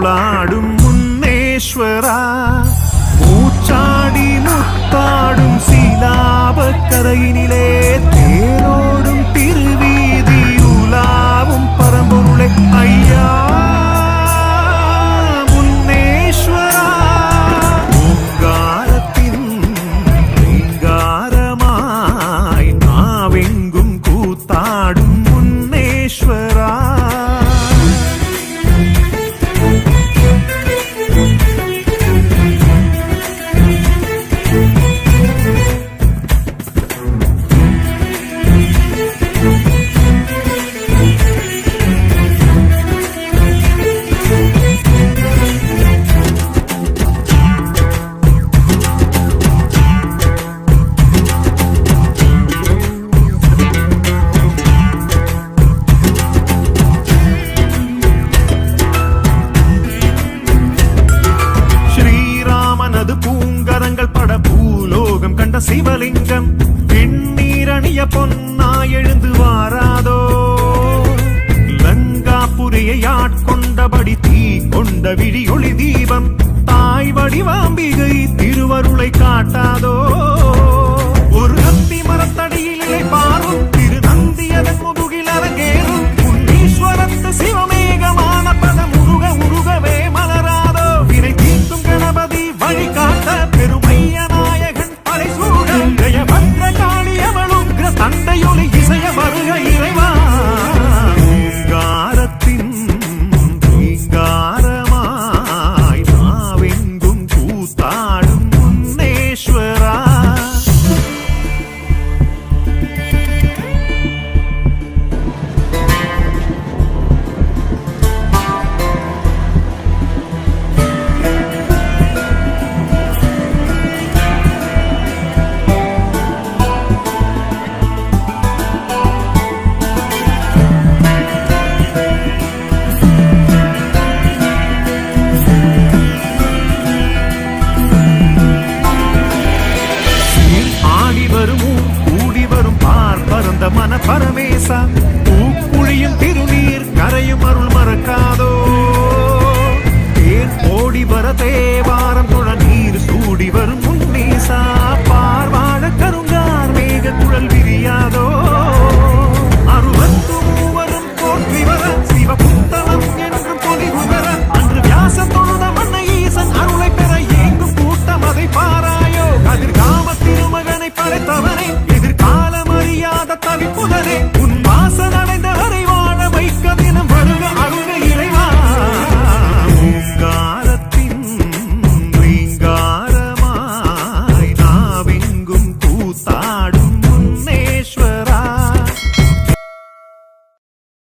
அருளாடும் முன்னேஸ்வரா, மூச்சாடி முத்தாடும் சீலாப கரையினிலே தேரோடும் திருவீதி உலாவும் பரம்பொருளை ஐயா முன்னேஸ்வரா, ஓங்காரத்தின் ரீங்காரமாய் நாவெங்கும் கூத்தாடும் முன்னேஸ்வரா. சிவலிங்கம் வெண்ணீரணிய பொன்னா எழுந்து வாராதோ, லங்காபுரியை ஆட்கொண்டபடி தீ கொண்ட விழியொளி தீபம் தாய் வடிவாம்பிகை திருவருளை காட்டாதோ, ஒரு அத்தி மரத்தடியிலே பார்வும் திரு நந்தியதன் முதுகில் அரங்கேறும் உன்னீஸ்வரத்து சிவமேகமான பதம் உருக உருகவே மலராதோ, வினை தீர்த்தும் கணபதி வழிகாட்ட பெருமைய நாயகன் ஜெயபத்ர காளியவளும் தந்தையொலி இசைய வருக இறைவா, ஓங்காரத்தின் ரீங்காரமாய் நாவெங்கும் கூத்தாடும் முன்னேஸ்வரா. மன பரமேசா